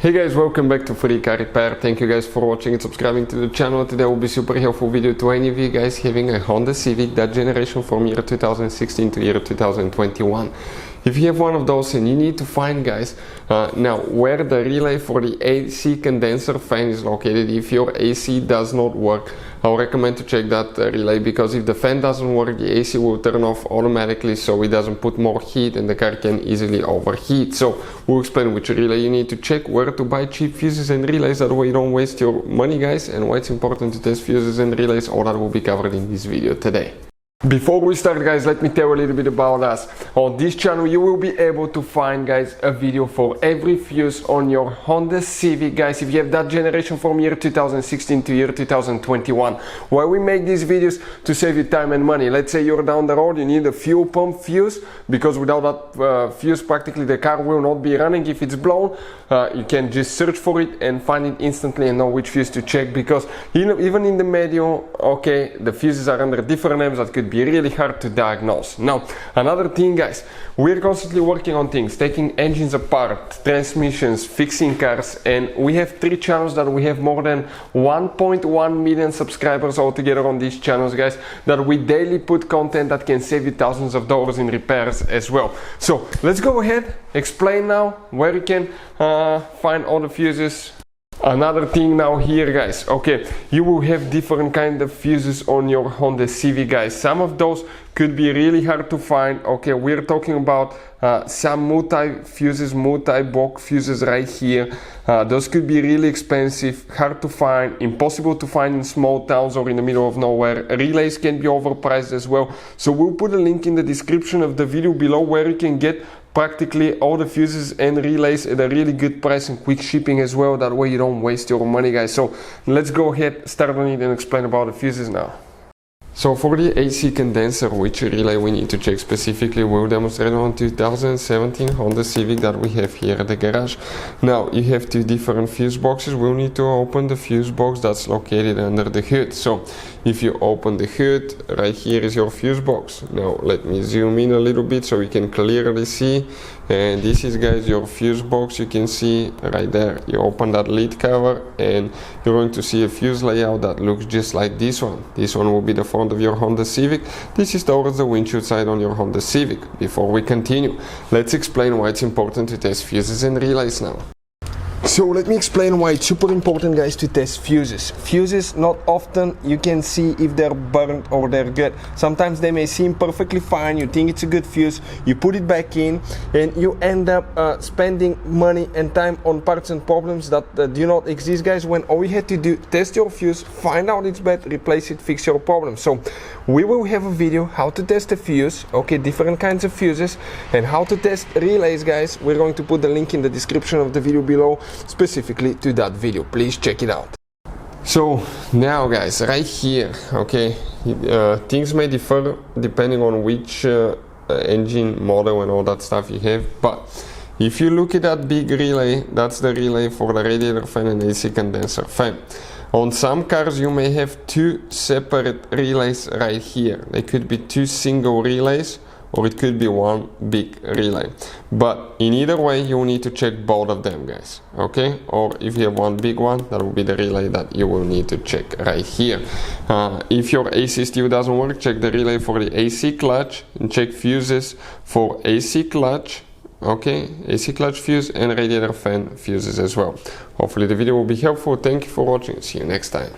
Hey guys, welcome back to Free Car Repair. Thank you guys for watching and subscribing to the channel. Today will be super helpful video to any of you guys having a Honda Civic, that generation from year 2016 to year 2021. If you have one of those and you need to find, guys, now where the relay for the AC condenser fan is located. If your AC does not work, I'll recommend to check that relay, because if the fan doesn't work, the AC will turn off automatically so it doesn't put more heat and the car can easily overheat. So we'll explain which relay you need to check, where to buy cheap fuses and relays, that way you don't waste your money, guys, and why it's important to test fuses and relays. All that will be covered in this video today. Before we start, guys, let me tell you a little bit about us. On this channel you will be able to find, guys, a video for every fuse on your Honda Civic, guys, if you have that generation from year 2016 to year 2021. Why we make these videos? To save you time and money. Let's say you're down the road, you need a fuel pump fuse, because without that fuse practically the car will not be running if it's blown. You can just search for it and find it instantly and know which fuse to check, because even in the manual, okay, the fuses are under different names that could be really hard to diagnose. Now, another thing, guys, we're constantly working on things, taking engines apart, transmissions, fixing cars, and we have 3 channels that we have more than 1.1 million subscribers altogether on these channels, guys, that we daily put content that can save you thousands of dollars in repairs as well. So let's go ahead, explain now where you can find all the fuses. Another thing now here, guys, okay, you will have different kind of fuses on your Honda Civic, guys. Some of those could be really hard to find. Okay, we're talking about some multi-fuses, multi-block fuses right here. Those could be really expensive, hard to find, impossible to find in small towns or in the middle of nowhere. Relays can be overpriced as well. So we'll put a link in the description of the video below where you can get practically all the fuses and relays at a really good price and quick shipping as well. That way you don't waste your money, guys. So let's go ahead, start on it and explain about the fuses now. So for the AC condenser, which relay we need to check specifically, we'll demonstrate on 2017 Honda Civic that we have here at the garage. Now you have 2 different fuse boxes. We'll need to open the fuse box that's located under the hood. So if you open the hood, right here is your fuse box. Now let me zoom in a little bit so you can clearly see. And this is, guys, your fuse box. You can see right there. You open that lid cover and you're going to see a fuse layout that looks just like this one. This one will be the front of your Honda Civic. This is towards the windshield side on your Honda Civic. Before we continue, let's explain why it's important to test fuses and relays now. So let me explain why it's super important, guys, to test fuses. Fuses, not often you can see if they're burnt or they're good. Sometimes they may seem perfectly fine, you think it's a good fuse, you put it back in and you end up spending money and time on parts and problems that do not exist, guys, when all you had to do, test your fuse, find out it's bad, replace it, fix your problem. So we will have a video how to test a fuse, okay, different kinds of fuses, and how to test relays, guys. We're going to put the link in the description of the video below specifically to that video. Please check it out. So now, guys, right here, okay, things may differ depending on which engine model and all that stuff you have, but if you look at that big relay, that's the relay for the radiator fan and AC condenser fan. On some cars you may have 2 separate relays right here. They could be 2 single relays, or it could be 1 big relay, but in either way you need to check both of them, guys, okay? Or if you have 1 big one, that will be the relay that you will need to check right here. If your AC still doesn't work, check the relay for the AC clutch and check fuses for AC clutch, okay, AC clutch fuse and radiator fan fuses as well. Hopefully the video will be helpful. Thank you for watching. See you next time.